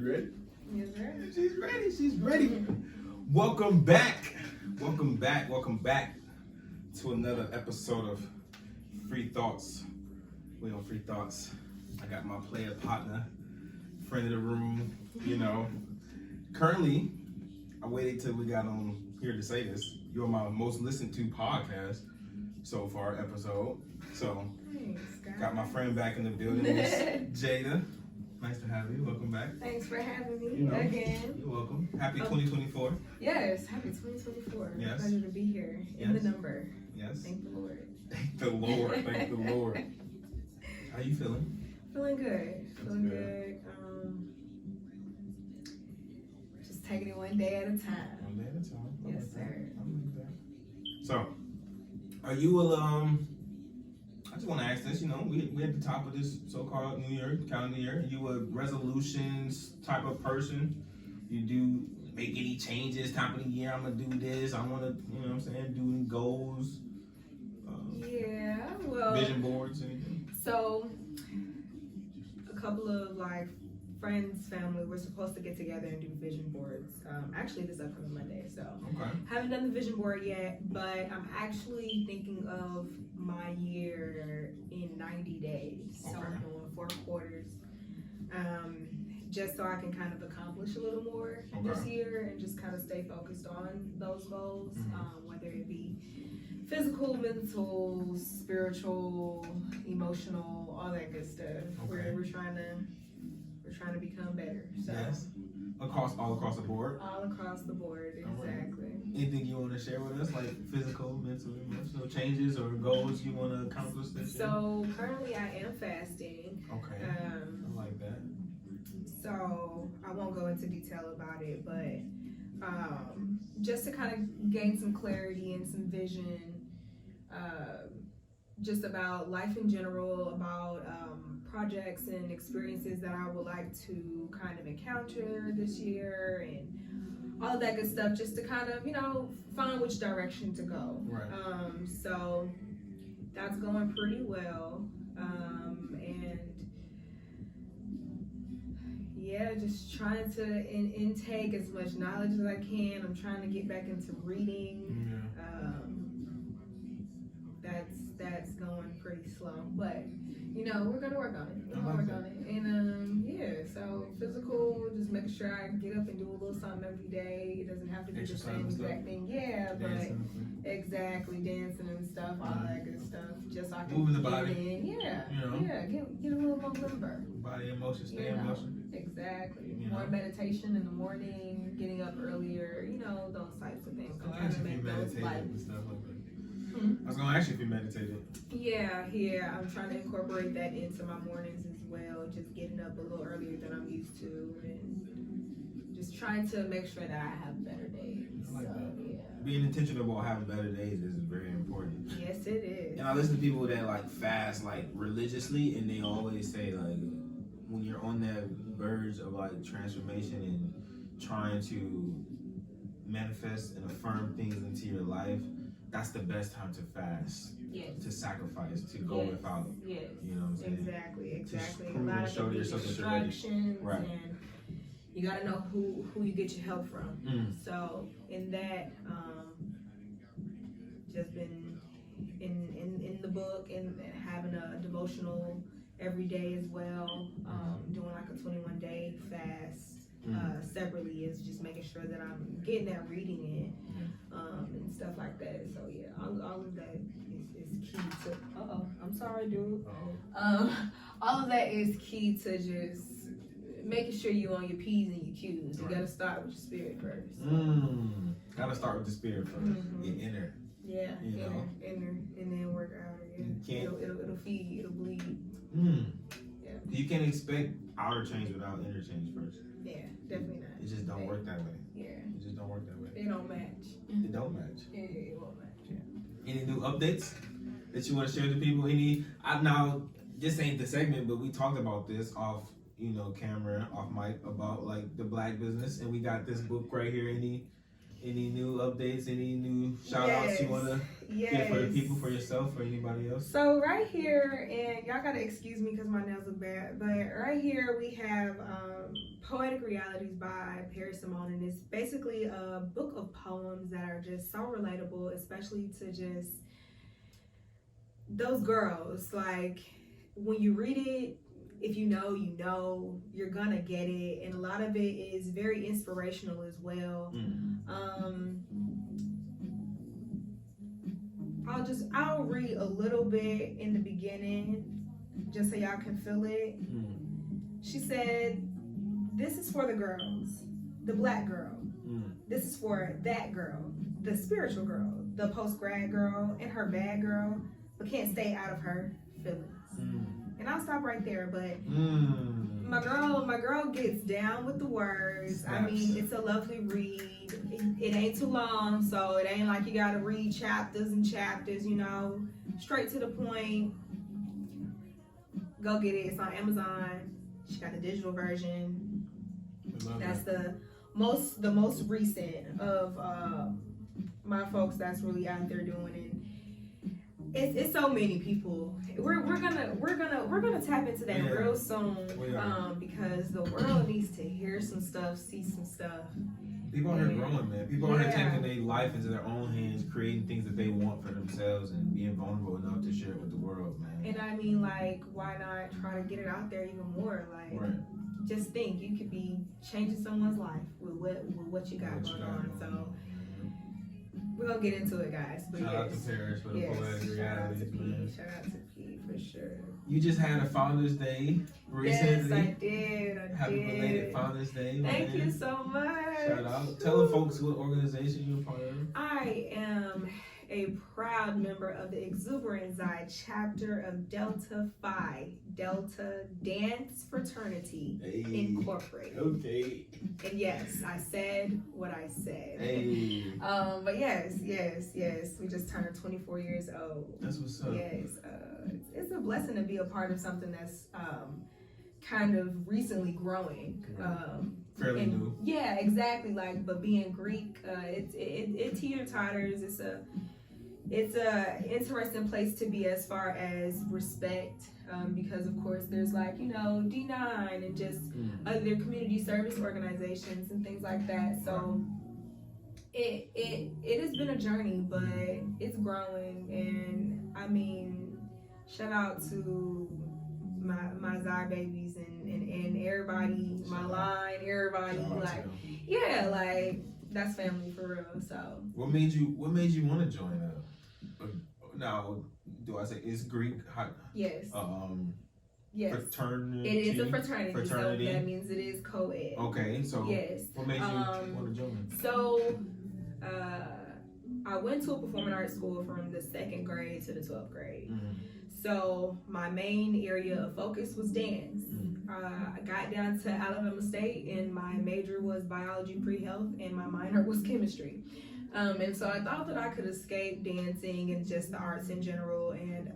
You ready? Yes, sir. She's ready. She's ready. Welcome back. Welcome back. Welcome back to another episode of Free Thoughts. We on Free Thoughts. I got my player partner, friend of the room. You know, currently, I waited till we got on here to say this. You're my most listened to podcast so far episode. So, Thanks, guys. got my friend back in the building, Miss Jada. Nice to have you. Welcome back. Thanks for having me again. You're welcome. Happy 2024. Yes, happy 2024. Yes. Pleasure to be here in the number. Yes. Thank the Lord. Thank the Lord. Thank the Lord. How you feeling? Feeling good. Feeling good. Just taking it one day at a time. One day at a time. Yes, sir. I believe that. So, are you I just want to ask this. You know, we at the top of this so-called New Year, calendar year. Are you a resolutions type of person? You do make any changes? Top of the year, I'm gonna do this. I want to, you know what I'm saying, do goals. Yeah. Well. Vision boards, anything? So, a couple of friends, family, we're supposed to get together and do vision boards. Actually, this upcoming Monday. So, Okay. haven't done the vision board yet, but I'm actually thinking of my year in 90 days. So I'm doing 4 quarters, just so I can kind of accomplish a little more this year and just kind of stay focused on those goals, whether it be physical, mental, spiritual, emotional, all that good stuff. Okay. We're trying to become better. So Yes. All across the board. all across the board, exactly. Anything you want to share with us, like physical, mental, emotional changes or goals you want to accomplish this year? So currently I am fasting. Okay. I like that. So I won't go into detail about it, but just to kind of gain some clarity and some vision, just about life in general, about projects and experiences that I would like to kind of encounter this year and all of that good stuff, just to kind of, find which direction to go. Right. So that's going pretty well. And yeah, just trying to intake as much knowledge as I can. I'm trying to get back into reading. Yeah. That's going pretty slow, but we're gonna work on it. And so physical, just make sure I get up and do a little something every day. It doesn't have to be the same exact thing. Yeah, dancing. But exactly, dancing and stuff, all that good stuff. Just so I can moving the get body. in. Yeah, get a little more limber. Body in motion, stay in motion. Exactly. More meditation in the morning, getting up earlier, those types of things. I was gonna ask if you meditated and stuff like that. I was gonna ask you if you meditated. Yeah. I'm trying to incorporate that into my mornings as well. Just getting up a little earlier than I'm used to, and just trying to make sure that I have better days. I like that. Yeah. Being intentional about having better days is very important. Yes, it is. And I listen to people that fast religiously, and they always say when you're on that verge of transformation and trying to manifest and affirm things into your life, that's the best time to fast. Yes. To sacrifice, to go without. Yes. You know what I'm saying? Exactly. To A lot of show yourself distractions, right. And you gotta know who you get your help from. So in that, just been in the book and having a devotional every day as well. Doing a 21-day fast. Separately is just making sure that I'm getting that reading in, and stuff like that. So yeah, all of that is key to. I'm sorry, dude. All of that is key to just making sure you on your P's and your Q's. You gotta start with your spirit first. Gotta start with the spirit first. Get inner. Yeah, inner, and then work out. It'll feed. It'll bleed. Yeah. You can't expect outer change without inner change first. Yeah, definitely not. It just don't work that way. Yeah. It just don't work that way. They don't match. It don't match. Yeah, it won't match. Yeah. Any new updates that you want to share with people? Now, this ain't the segment, but we talked about this off, camera, off mic, about the black business, and we got this book right here. Any new updates? Any new shout outs you wanna Yes. For the people, for yourself, for anybody else. So right here, and y'all gotta excuse me because my nails look bad, but right here we have Poetic Realities by Perry Simone, and it's basically a book of poems that are just so relatable, especially to just those girls. Like, when you read it, if you know, you know, you're gonna get it, and a lot of it is very inspirational as well. I'll read a little bit in the beginning just so y'all can feel it. She said, "This is for the girls, the black girl. This is for that girl, the spiritual girl, the post-grad girl, and her bad girl, but can't stay out of her feelings." And I'll stop right there, but my girl gets down with the words. Snaps. I mean, it's a lovely read. It ain't too long, so it ain't like you gotta read chapters and chapters, you know. Straight to the point. Go get it. It's on Amazon. She got the digital version. That's the most recent of my folks that's really out there doing it. It's so many people. We're gonna tap into that real soon, because the world needs to hear some stuff, see some stuff. People are here growing, man. People are here taking their life into their own hands, creating things that they want for themselves, and being vulnerable enough to share it with the world, man. And I mean, like, why not try to get it out there even more? Like, just think, you could be changing someone's life with what you got going on. So we're gonna get into it, guys. But shout out to Paris for the Poetic Realities, man. Shout out to P for sure. You just had a Father's Day recently. Yes, I did. Happy belated Father's Day, man. Thank you so much. Shout out. Tell the folks what organization you're a part of. I am a proud member of the Exuberant Zide chapter of Delta Phi, Delta Dance Fraternity Incorporated. Okay. And yes, I said what I said. But yes, we just turned 24 years old. That's what's up. Yes, it's a blessing to be a part of something that's kind of recently growing. Fairly new. Yeah, exactly. Like, but being Greek, it teeter-totters. It's a interesting place to be as far as respect, because of course there's, like, you know, D9 and just other community service organizations and things like that. So it has been a journey, but it's growing. And I mean, shout out to my Zai babies and everybody, my line, everybody, like, yeah, like, that's family for real. So what made you want to join now, do I say it's Greek? Yes. Yes. Fraternity. It is a fraternity, so that means it is co-ed. Okay, so yes. What made you want to join? So I went to a performing arts school from the 2nd grade to the 12th grade. So my main area of focus was dance. I got down to Alabama State, and my major was biology pre-health, and my minor was chemistry. And so I thought that I could escape dancing and just the arts in general, and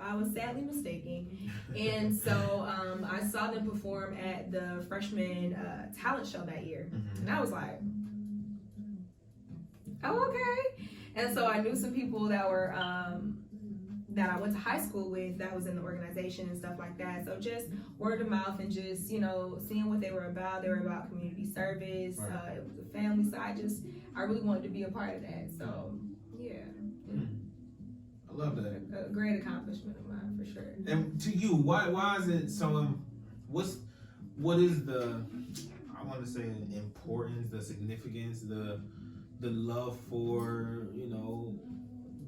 I was sadly mistaken. And so I saw them perform at the freshman talent show that year, and I was like, oh, okay. And so I knew some people that were that I went to high school with that was in the organization and stuff like that. So just word of mouth and just, you know, seeing what they were about. They were about community service. It was a family. So I really wanted to be a part of that. So yeah. I love that. A great accomplishment of mine for sure. And to you, why is it so? What is the, I want to say, importance, the significance, the love for, you know,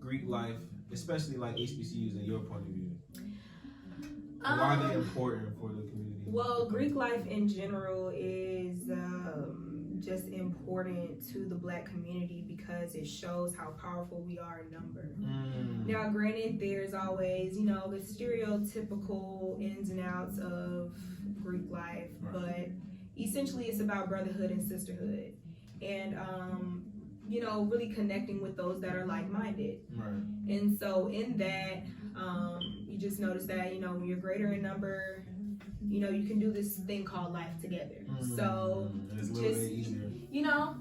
Greek life, especially like HBCUs in your point of view? Why are they important for the community? Well, Greek life in general is just important to the Black community because it shows how powerful we are in number. Now, granted, there's always, you know, the stereotypical ins and outs of Greek life, but essentially it's about brotherhood and sisterhood. And you know, really connecting with those that are like-minded. And so in that, you just notice that, you know, when you're greater in number, you know, you can do this thing called life together. So it's a little bit easier. You know,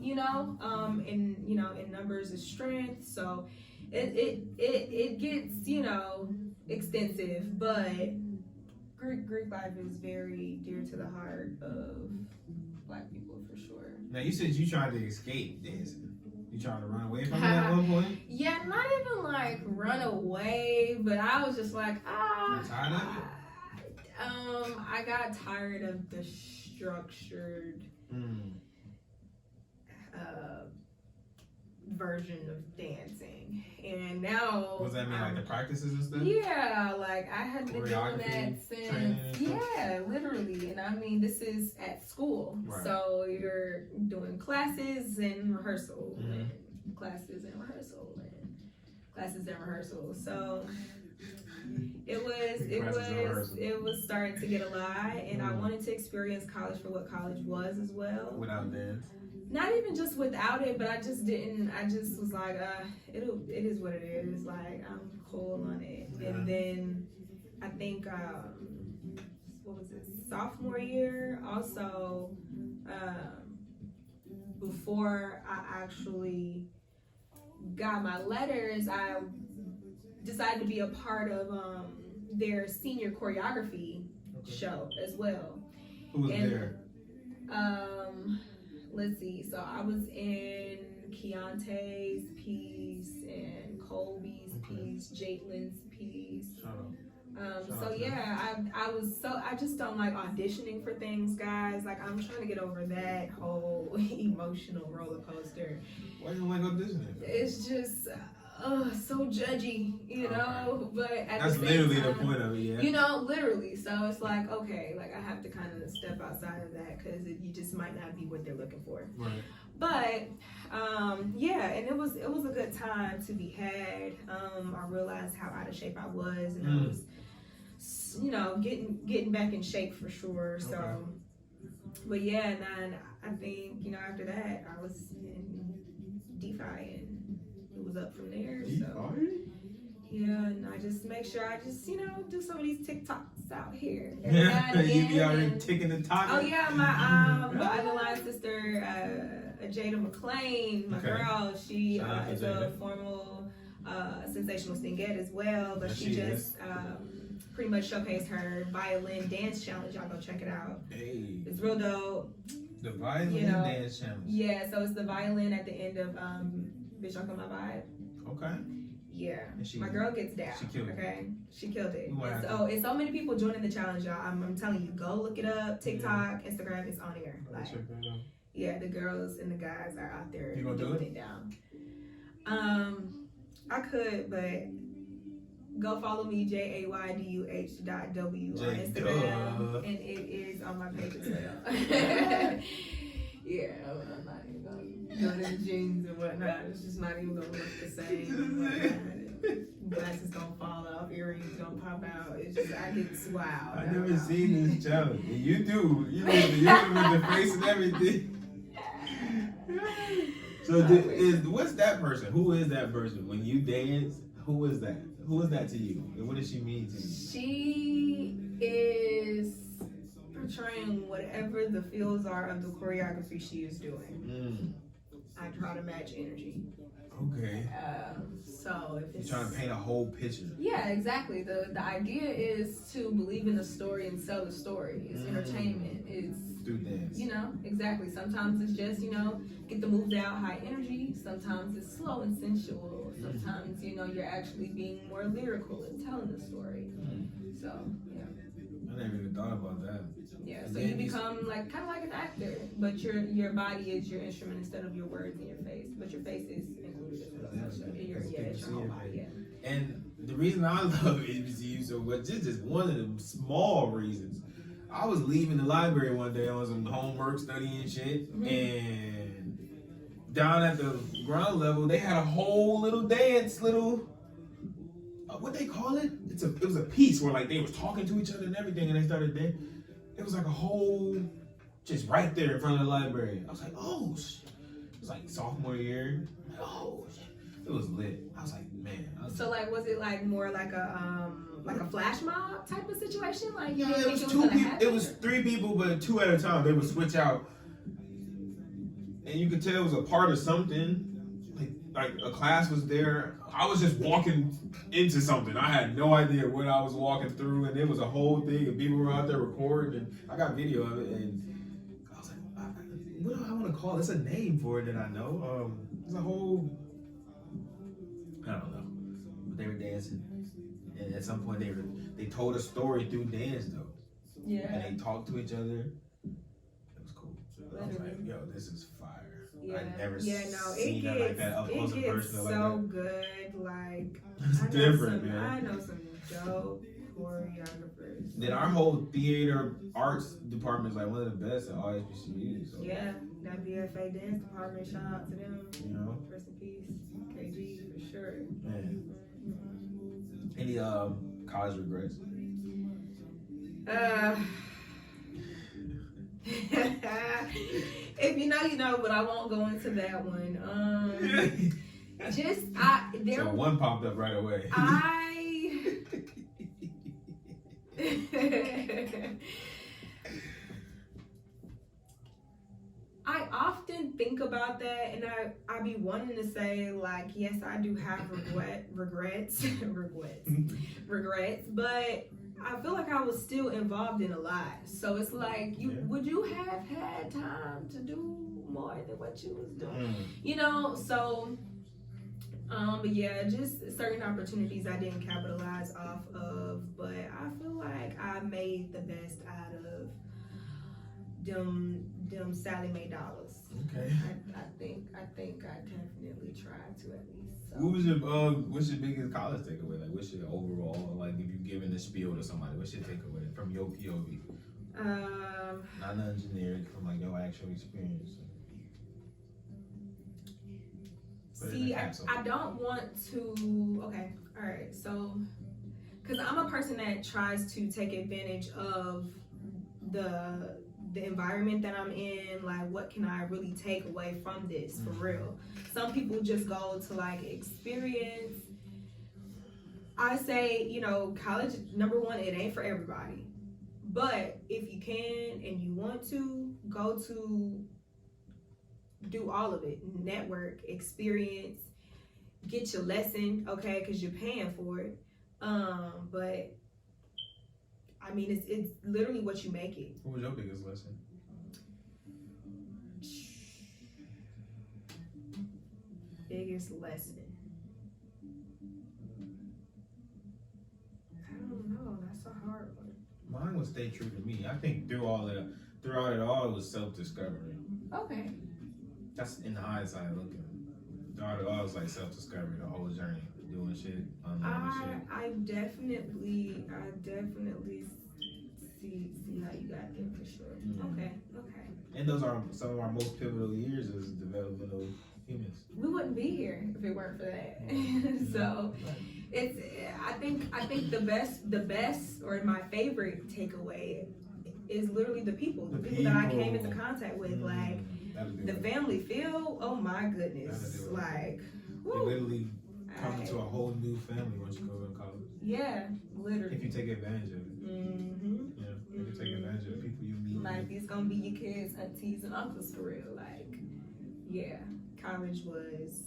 and you know, in numbers is strength. So it gets, you know, extensive, but Greek life is very dear to the heart of Black people for sure. Now you said you tried to escape dancing. You trying to run away from it at one point? Yeah, not even like run away, but I was just like, You're tired of it? I got tired of the structured version of dancing, and now what does that mean, like the practices and stuff? Yeah, like I had been doing that since literally, and I mean this is at school, right. So you're doing classes and rehearsal, and classes and rehearsal, and classes and rehearsal. So it was starting to get a lot, and I wanted to experience college for what college was as well. Without dance. Not even just without it, but I just didn't. I just was like, it is what it is. Like I'm cool on it. Yeah. And then I think what was it, sophomore year? Also, before I actually got my letters, I decided to be a part of their senior choreography show as well. Who was there? Let's see. So I was in Keontae's piece and Colby's piece, Jaitlin's piece. I just don't like auditioning for things, guys. Like I'm trying to get over that whole emotional roller coaster. Why do you like auditioning? It's just so judgy, you know. But at that's the same literally time, the point of it, yeah. You know, literally. So it's like, okay, like I have to kind of step outside of that because you just might not be what they're looking for. Right. But yeah, and it was a good time to be had. I realized how out of shape I was, and I was, you know, getting back in shape for sure. So, but yeah, and then I think, you know, after that I was in DeFi, and it was up from there. So yeah, and I just make sure I just, you know, do some of these TikToks out here. Yeah, you be already ticking the talk. Oh yeah, my underlying sister, Jada my girl, she is a formal sensational singette as well, but she just pretty much showcased her violin dance challenge. Y'all go check it out. Hey, it's real dope. The violin dance challenge. Yeah, so it's the violin at the end of Bitch Y'all Got My Vibe. Okay. Yeah, my girl gets down. She killed it. She killed it. And so many people joining the challenge, y'all. I'm telling you, go look it up. TikTok, Instagram, it's on air. Like, check that out. Yeah, the girls and the guys are out there doing it down. I could, but go follow me, Jayduh.w on Instagram, and it is on my page as well. Yeah, I'm not even gonna go to the jeans and whatnot. It's just not even gonna look the same. Glasses gonna fall off, earrings gonna pop out. It's just, I get wild. I never seen this challenge. You do. You with the face and everything. So what's that person? Who is that person? When you dance, who is that? Who is that to you? And what does she mean to you? She is portraying whatever the feels are of the choreography she is doing. I try to match energy. Okay. So if it's, you're trying to paint a whole picture. Yeah, exactly. The idea is to believe in the story and sell the story. It's entertainment. It's through dance. You know, exactly. Sometimes it's just, you know, get the moves out, high energy. Sometimes it's slow and sensual. Sometimes, you know, you're actually being more lyrical and telling the story. So, yeah. I never even thought about that. Yeah, so you become like kind of like an actor, but your body is your instrument instead of your words and your face. But your face is included as well. It's your whole body. Yeah. And the reason I love HBCU so much is just one of the small reasons. I was leaving the library one day on some homework studying shit, and down at the ground level they had a whole little dance, what they call it? It was a piece where like they was talking to each other and everything, and they started dancing. It was like a whole, just right there in front of the library. I was like, oh shit. It was like sophomore year. Like, oh shit. It was lit. I was like, man. So like, was it like more like a flash mob type of situation? Like, yeah, it was two people. It was three people, but two at a time. They would switch out, and you could tell it was a part of something. Like like a class was there. I was just walking into something. I had no idea what I was walking through, and it was a whole thing, and people were out there recording, and I got video of it, and I was like, what do I want to call it? It's a name for it that I know. It's a whole, I don't know, but they were dancing, and at some point they told a story through dance though. Yeah. And they talked to each other. It was cool. I was like, yo, this is fire. Yeah. I've never it seen gets, that like that up close and it personal gets like so that. good. Like, It's different, man. I know some dope choreographers. Then our whole theater arts department is like one of the best at all HBCUs. So. Yeah, that BFA dance department, shout out to them. You know? Rest in peace, KG, for sure. Man. Any college regrets? If you know, you know, but I won't go into that one. So one popped up right away. I often think about that, and I be wanting to say like, yes, I do have regrets, but I feel like I was still involved in a lot. So it's like, would you have had time to do more than what you was doing? You know, so, but yeah, just certain opportunities I didn't capitalize off of, but I feel like I made the best out of them Sally Mae dollars. Okay. I think I definitely tried to at least. So. What's your biggest college takeaway? Like, what's your overall, like, if you're giving a spiel to somebody, what's your takeaway from your POV? Not the engineering, from like your actual experience. See, I don't want to. Okay, all right. So, because I'm a person that tries to take advantage of the environment that I'm in, like what can I really take away from this for real? Some people just go to like experience. I say, you know, college, number one, it ain't for everybody. But if you can and you want to, go to do all of it. Network, experience, get your lesson, okay, because you're paying for it. But I mean, it's literally what you make it. What was your biggest lesson? Biggest lesson? I don't know. That's a hard one. Mine was stay true to me. I think throughout it all, it was self-discovery. Okay. That's in hindsight looking. Throughout it all, it was like self-discovery, the whole journey, doing shit, unlearning shit. I definitely see how you got there for sure. Okay. And those are some of our most pivotal years as developmental humans. We wouldn't be here if it weren't for that. So it's I think the best or my favorite takeaway is literally the people that I came into contact with. Like the family feel, oh my goodness. Like you literally come into a whole new family once you go to college. Yeah, literally. If you take advantage of it. Yeah, if you take advantage of the people you meet. Like these gonna be your kids, aunties, and uncles for real. Like, yeah, college was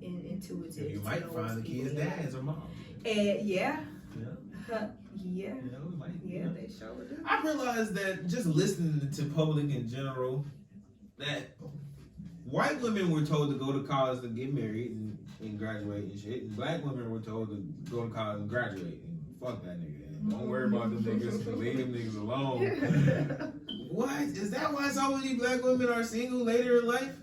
intuitive. You might find the kids' dads or moms. Yeah. Yeah, they sure do. I realized that just listening to public in general, that white women were told to go to college to get married and graduate and shit, and black women were told to go to college and graduate and fuck that nigga. And don't worry about them niggas, leave them niggas alone. What? Is that why so many black women are single later in life?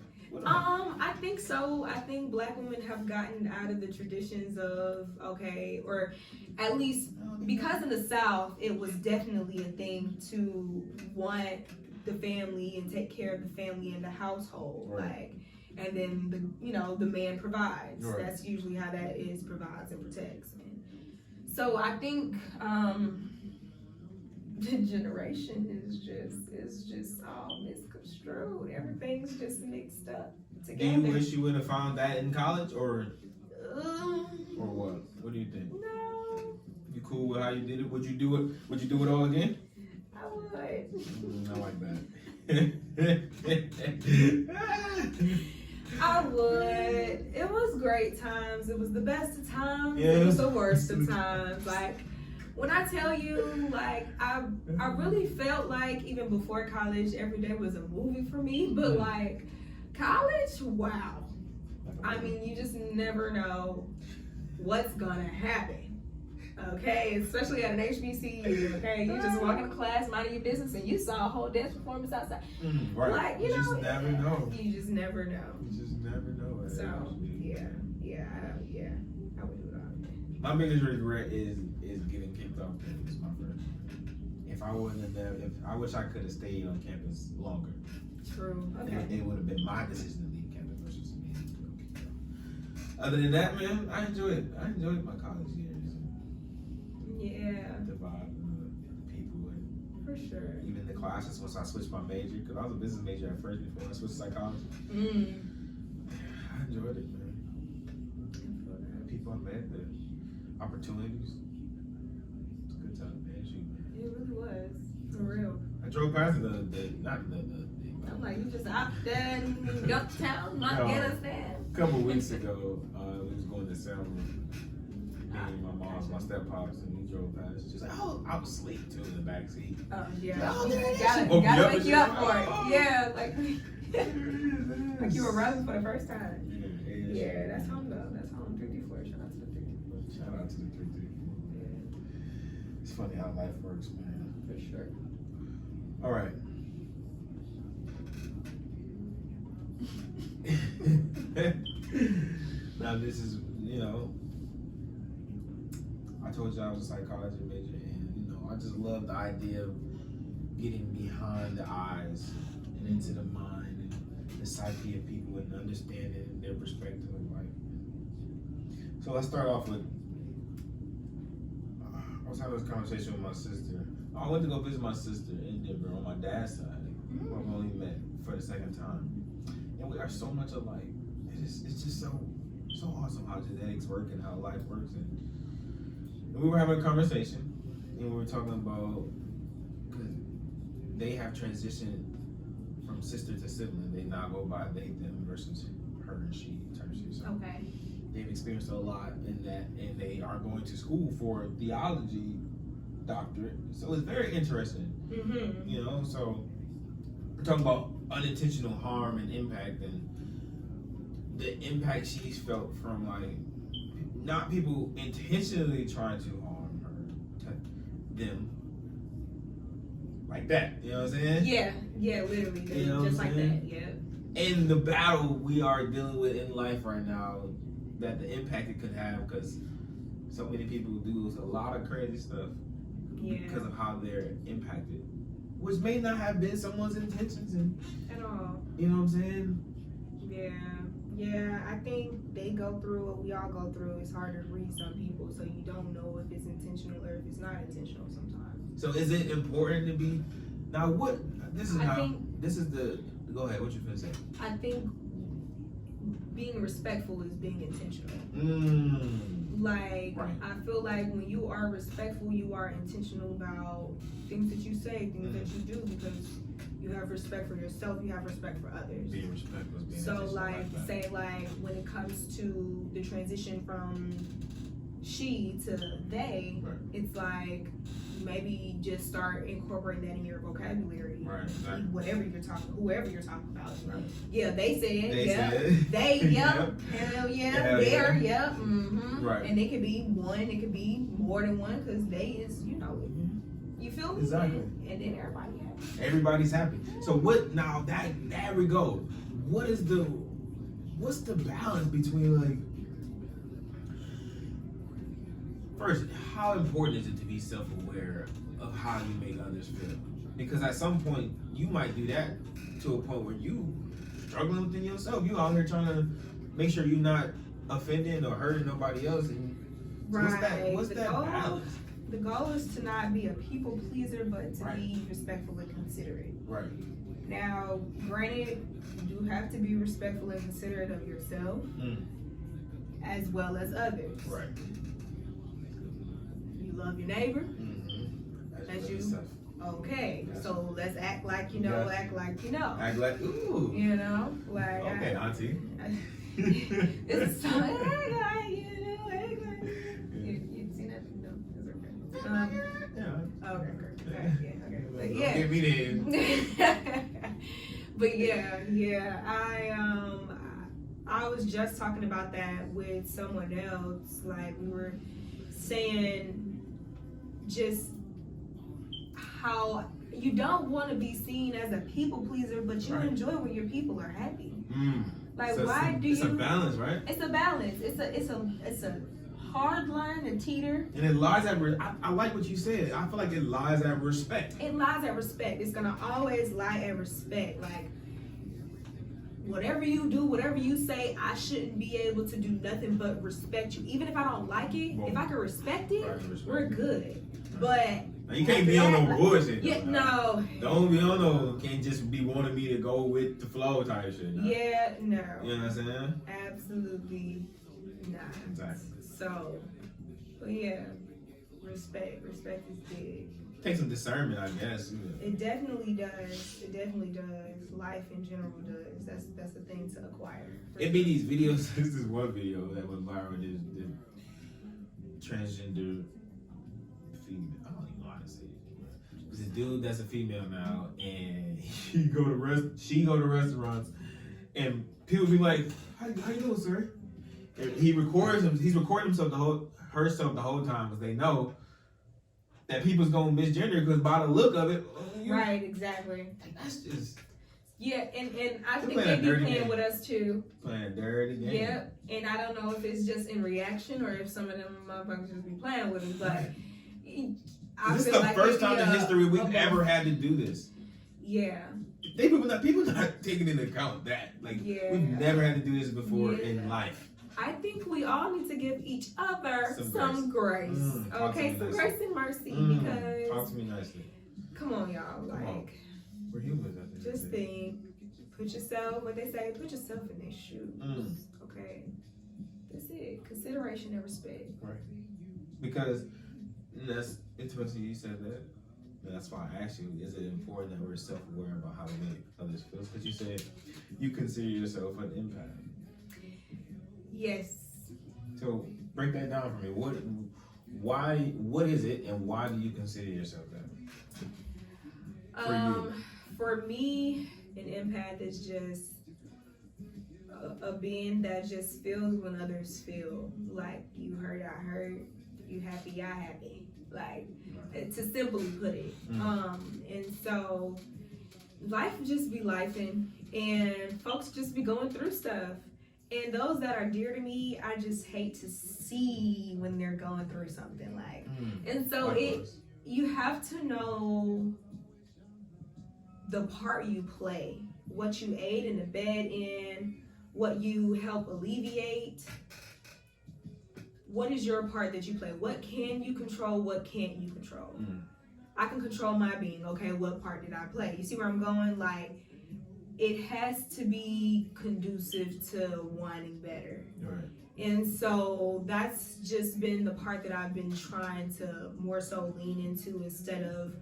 I think so. I think black women have gotten out of the traditions of, okay, or at least because in the South, it was definitely a thing to want the family and take care of the family and the household. Right. Like, and then the man provides. Right. That's usually how that is, provides and protects. And so I think the generation is just all misconstrued. Everything's just mixed up together. Do you wish you would have found that in college, or what? What do you think? No. You cool with how you did it? Would you do it? Would you do it all again? I would. I like that. I would. It was great times. It was the best of times. Yeah. It was the worst of times. Like, when I tell you, like, I really felt like even before college, every day was a movie for me. But like, college, wow. I mean, you just never know what's gonna happen. Okay, especially at an HBCU. Okay, you just walk into class, minding your business, and you saw a whole dance performance outside. Right. Like, you know, just never know. You just never know. You just never know. So yeah, I would do it all day. My biggest regret is getting kicked off campus my freshman year. If I wasn't there, I wish I could have stayed on campus longer. True. Okay. It would have been my decision to leave campus versus me. Other than that, man, I enjoyed my college years. Yeah. The vibe, and the people, and For sure. even the classes once I switched my major, because I was a business major at first before I switched to psychology. I enjoyed it, man. The people I met, the opportunities. It's a good time, man. Shoot, man. It really was. For real. I drove past I'm like, you just out there in uptown, not get us there. A couple weeks ago, we was going to Selma. Me and my mom's, my step-pops, and we drove past. She's like, oh, I was asleep too in the back seat. Oh, yeah. Oh, there it is. Gotta wake you up for it. Oh. Yeah, like you were running for the first time. Yeah, Yeah, that's home though. That's home. 334. Shout out to the 334. Shout out to the 334. Yeah, It's funny how life works, man. for sure. All right. Now this is, I told you I was a psychology major, and I just love the idea of getting behind the eyes and into the mind and the psyche of people and understanding their perspective of life. So let's start off with, I was having this conversation with my sister. I went to go visit my sister in Denver on my dad's side, who I've only met for the second time. And we are so much alike. It's just so awesome how genetics work and how life works. And we were having a conversation, and we were talking about, because they have transitioned from sister to sibling. They now go by they, them versus her and she tertiary. So Okay. they've experienced a lot in that, and they are going to school for a theology doctorate. So it's very interesting. So we're talking about unintentional harm and impact, and the impact she's felt from, like, not people intentionally trying to harm her, them, like that. You know what I'm saying? Yeah, literally. You know just what I'm like saying? that, yeah. In the battle we are dealing with in life right now, that the impact it could have, because so many people do a lot of crazy stuff because of how they're impacted, which may not have been someone's intentions, and At all. you know what I'm saying? Yeah, I think they go through what we all go through. It's hard to read some people, so you don't know if it's intentional or if it's not intentional sometimes. So is it important to be, now what, this is I how, think- this is the, go ahead, what you finna say? I think being respectful is being intentional. Like, Right. I feel like when you are respectful, you are intentional about things that you say, things that you do, because you have respect for yourself, you have respect for others. Being respectful is being So, intentional, like, that. say, like, when it comes to the transition from she to they, Right. it's like, maybe just start incorporating that in your vocabulary. Right, exactly. Whoever you're talking about. Right. Yeah, they said, They yeah. said. They, yep. Hell yeah. Hell There, yeah. yep. Mm-hmm. Right. And it could be one, it could be more than one, because they is, you feel me? Exactly. And then everybody happy. Everybody's happy. So what, now there we go. What's the balance between, like, first, how important is it to be self-aware of how you make others feel? Because at some point, you might do that to a point where you struggling within yourself. You out here trying to make sure you're not offending or hurting nobody else. And Right. What's that balance? The goal is to not be a people pleaser, but to Right. be respectful and considerate. Right. Now, granted, you do have to be respectful and considerate of yourself as well as others. Right. You love your neighbor Mm-hmm. as you Okay, Gotcha. so let's act like you know, Yeah. act like you know. Act like, ooh. You know, like Okay, auntie. It's so act like you know, act like you seen that? No, it's okay. Yeah. Okay, great. Okay, yeah, okay. But Don't yeah. get me there. But yeah. I was just talking about that with someone else. Like we were saying just how you don't want to be seen as a people pleaser, but you Right. enjoy when your people are happy. Like So why do it's you? a balance, right? It's a balance. It's a hard line to teeter. And it lies at I like what you said. I feel like it lies at respect. It lies at respect. It's gonna always lie at respect. Like whatever you do, whatever you say, I shouldn't be able to do nothing but respect you. Even if I don't like it, Well, if I can respect it, right, respect. we're good. But Now, you can't be on no bullshit. yeah, no. Don't be on no. Can't just be wanting me to go with the flow type shit. No. Yeah, no. You know what I'm saying? Absolutely not. Exactly. So, but yeah, respect is big. Take some discernment, I guess. It definitely does. It definitely does. Life in general does. That's the thing to acquire. It be these videos. This is one video that went viral. The transgender female. I don't even know how to say it. It's a dude that's a female now, and she go to restaurants, and people be like, "How you doing, sir?" And he records him. He's recording herself the whole time because they know that people's gonna misgender because by the look of it, Right, exactly. That's just Yeah, and I think playing they a be dirty playing game. with us too. playing a dirty game. Yep, and I don't know if it's just in reaction or if some of them motherfuckers just be playing with us, but I This is feel the like first it'd be time in history we've a- ever had to do this. Yeah, People not taking into account that. Like Yeah. we've never had to do this before Yeah. in life. I think we all need to give each other Some some grace. Talk to Okay, me some nicely. grace and mercy Talk because to me nicely. come on, y'all, Come on. like We're humans at the end of just the day. think, put yourself, what they say, put yourself in their shoes. Okay, that's it. Consideration and respect. Right. Because that's interesting you said that. And that's why I asked you, is it important that we're self-aware about how we make others feel? Because you said you consider yourself an empath. Yes. So break that down for me. What is it and why do you consider yourself that? For me, an empath is just a being that just feels when others feel. Like you hurt, I hurt. You happy, I happy. Like to simply put it. And so life just be lifing, and folks just be going through stuff. And those that are dear to me, I just hate to see when they're going through something like. And so you have to know the part you play, what you aid and abet in, what you help alleviate. What is your part that you play? What can you control? What can't you control? I can control my being. Okay, what part did I play? You see where I'm going? Like, it has to be conducive to wanting better. Right. And so that's just been the part that I've been trying to more so lean into instead of,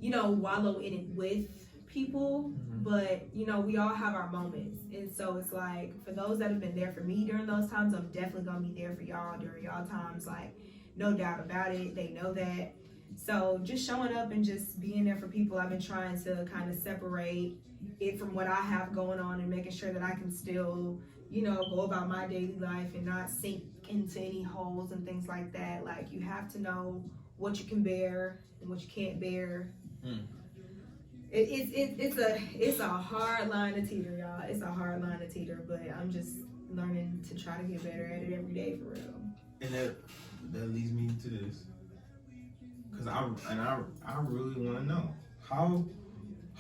wallow in it with people. But, we all have our moments. And so it's like, for those that have been there for me during those times, I'm definitely going to be there for y'all during y'all times. Like, no doubt about it. They know that. So just showing up and just being there for people, I've been trying to kind of separate it from what I have going on and making sure that I can still, go about my daily life and not sink into any holes and things like that. Like, you have to know what you can bear and what you can't bear. It's a hard line to teeter, y'all. It's a hard line to teeter, but I'm just learning to try to get better at it every day, for real. And that leads me to this, because I really want to know how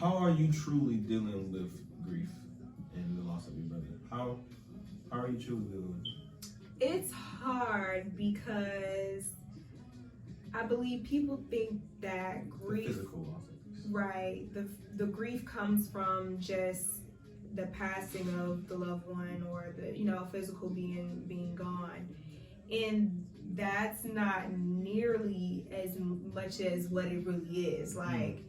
are you truly dealing with grief and the loss of your brother? How are you truly dealing with it? It's hard because I believe people think that grief, the physical loss of this. right? The grief comes from just the passing of the loved one or the physical being gone, and that's not nearly as much as what it really is. Like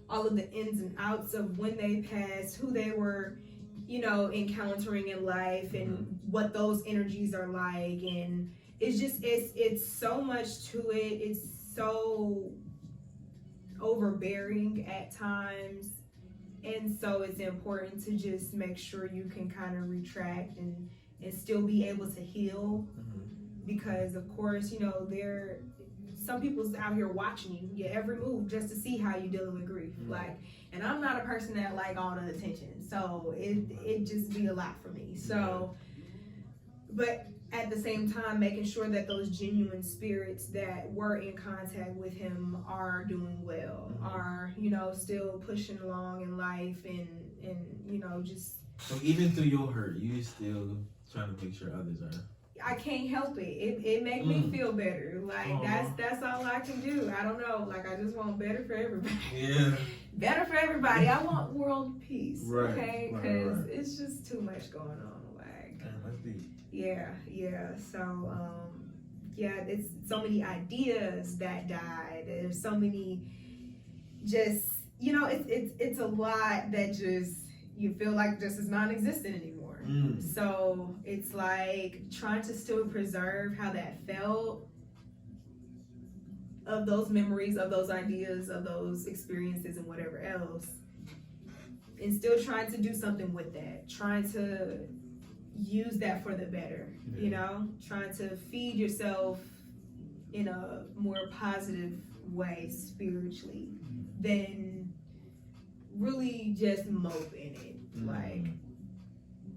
all of the ins and outs of when they passed, who they were, encountering in life, and what those energies are like, and it's just it's so much to it. It's so overbearing at times, and so it's important to just make sure you can kind of retract and still be able to heal, because of course there some people's out here watching you your every move just to see how you dealing with grief. Like, and I'm not a person that like all the attention, so it just be a lot for me. So but at the same time, making sure that those genuine spirits that were in contact with him are doing well, are still pushing along in life, and just. So even through your hurt, you still trying to make sure others are. I can't help it. It make me feel better. Like that's all I can do. I don't know. Like, I just want better for everybody. Yeah. Better for everybody. I want world peace. Right. Okay. Because it's just too much going on. Like. That's deep. Yeah. So it's so many ideas that died. There's so many. Just it's a lot that just you feel like just is non-existent anymore. So it's like trying to still preserve how that felt, of those memories, of those ideas, of those experiences, and whatever else, and still trying to do something with that, trying to use that for the better, trying to feed yourself in a more positive way spiritually than really just mope in it. Like,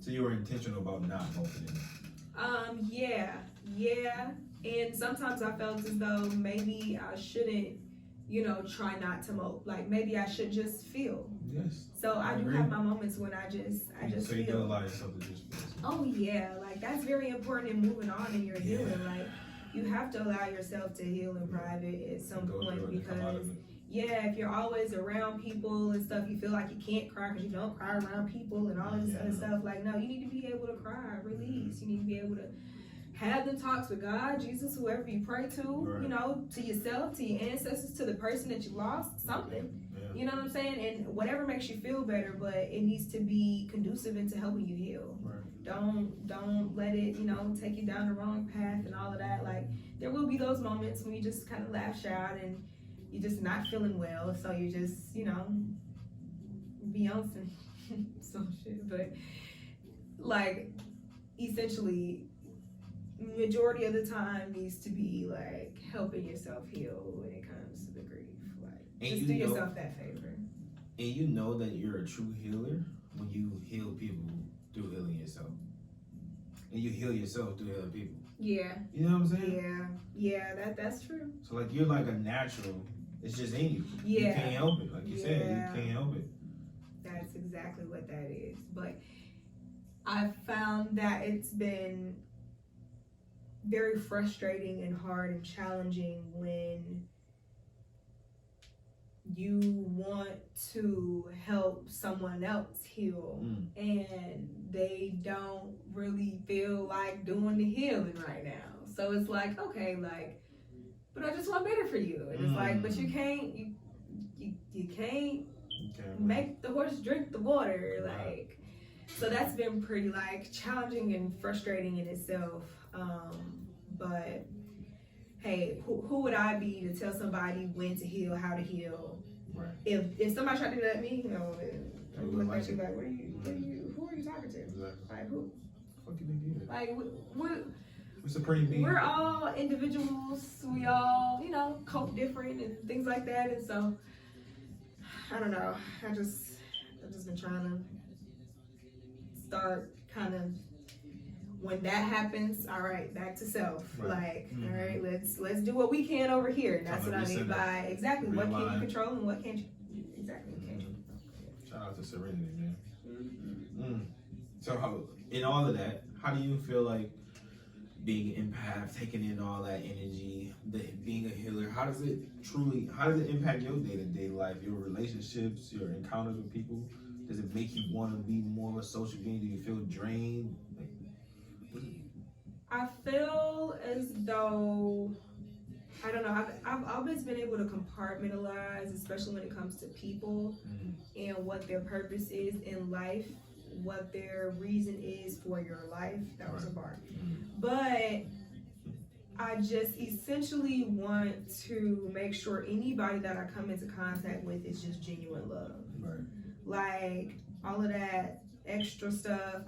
so you were intentional about not moping in it? Yeah. And sometimes I felt as though maybe I shouldn't, try not to mope. Like, maybe I should just feel. Yes. So I do have my moments when I just so you feel. do allow yourself to just feel. Oh yeah, like that's very important in moving on in your healing. Like, you have to allow yourself to heal in private at some point, because if you're always around people and stuff, you feel like you can't cry because you don't cry around people and all this other stuff. Like, no, you need to be able to cry, release. You need to be able to have the talks with God, Jesus, whoever you pray to, to yourself, to your ancestors, to the person that you lost, something. You know what I'm saying? And whatever makes you feel better, but it needs to be conducive into helping you heal. Don't let it, take you down the wrong path and all of that. Like, there will be those moments when you just kind of lash out and you're just not feeling well, so you just, be on some shit. But like, essentially, majority of the time needs to be like helping yourself heal when it comes to the grief. Like, and just do yourself that favor. And you know that you're a true healer when you heal people through healing yourself, and you heal yourself through healing people. Yeah. You know what I'm saying? Yeah. That's true. So like, you're like a natural. It's just in you. Yeah. You can't help it. Like you said, you can't help it. That's exactly what that is. But I've found that it's been very frustrating and hard and challenging when you want to help someone else heal and they don't really feel like doing the healing right now. So it's like, okay, like, but I just want better for you. And it's like, but you can't make the horse drink the water. Like, so that's been pretty like challenging and frustrating in itself. But hey, who would I be to tell somebody when to heal, how to heal? Right. If somebody tried to do that to me, I'm looking at you like, who are you talking to? Exactly. Like, who? What can they do? Like, we're supreme being. We're all individuals. We all, cope different and things like that. And so, I don't know. I've just been trying to start kind of, when that happens, all right, back to self. Right. Like, all right, let's do what we can over here. And that's what I mean by exactly what can you control and what can't you. Exactly. Shout out to Serenity, man. So, in all of that, how do you feel like being an empath, taking in all that energy, being a healer, how does it impact your day-to-day life, your relationships, your encounters with people? Does it make you want to be more of a social being? Do you feel drained? I feel as though, I don't know, I've always been able to compartmentalize, especially when it comes to people and what their purpose is in life, what their reason is for your life. That was a bar. But I just essentially want to make sure anybody that I come into contact with is just genuine love. Right. Like all of that extra stuff,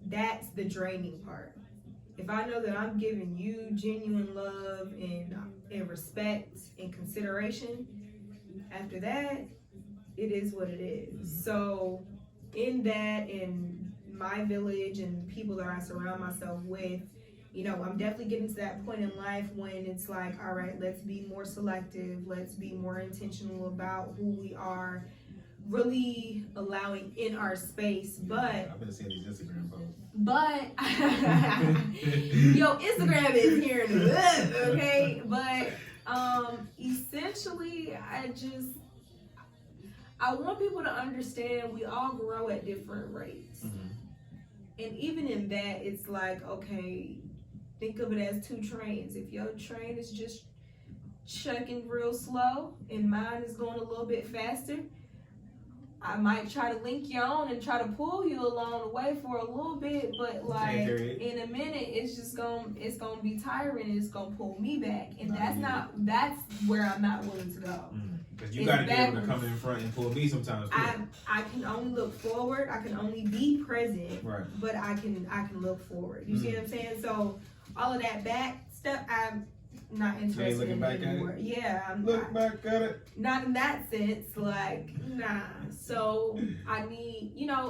that's the draining part. If I know that I'm giving you genuine love and respect and consideration, after that, it is what it is. So in that, in my village and people that I surround myself with, I'm definitely getting to that point in life when it's like, all right, let's be more selective. Let's be more intentional about who we are, really allowing in our space. But I've been seeing these Instagram posts. But yo, Instagram is here in the hood, okay? But essentially, I want people to understand we all grow at different rates. And even in that, it's like, okay, think of it as two trains. If your train is just chugging real slow and mine is going a little bit faster, I might try to link you on and try to pull you along the way for a little bit, but like in a minute, it's gonna be tiring. It's gonna pull me back, and that's where I'm not willing to go. Because you gotta be able to come in front and pull me sometimes. I can only look forward. I can only be present, right? But I can look forward. You see what I'm saying? So all of that back stuff, I'm not interested in anymore. Yeah, look back at it. Not in that sense, like nah. So I need, I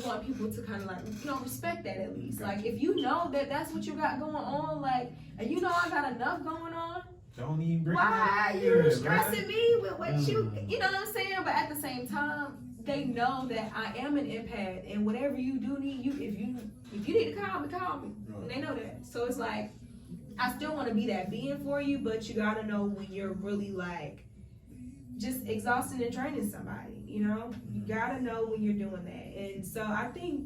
want people to kind of like, respect that at least. Like if you know that that's what you got going on, like, and I got enough going on. Don't even bring why are you stressing me with what you know what I'm saying? But at the same time, they know that I am an empath, and whatever you do need, if you need to call me, and they know that. So it's like, I still want to be that being for you, but you gotta know when you're really like just exhausting and draining somebody, you gotta know when you're doing that. And so I think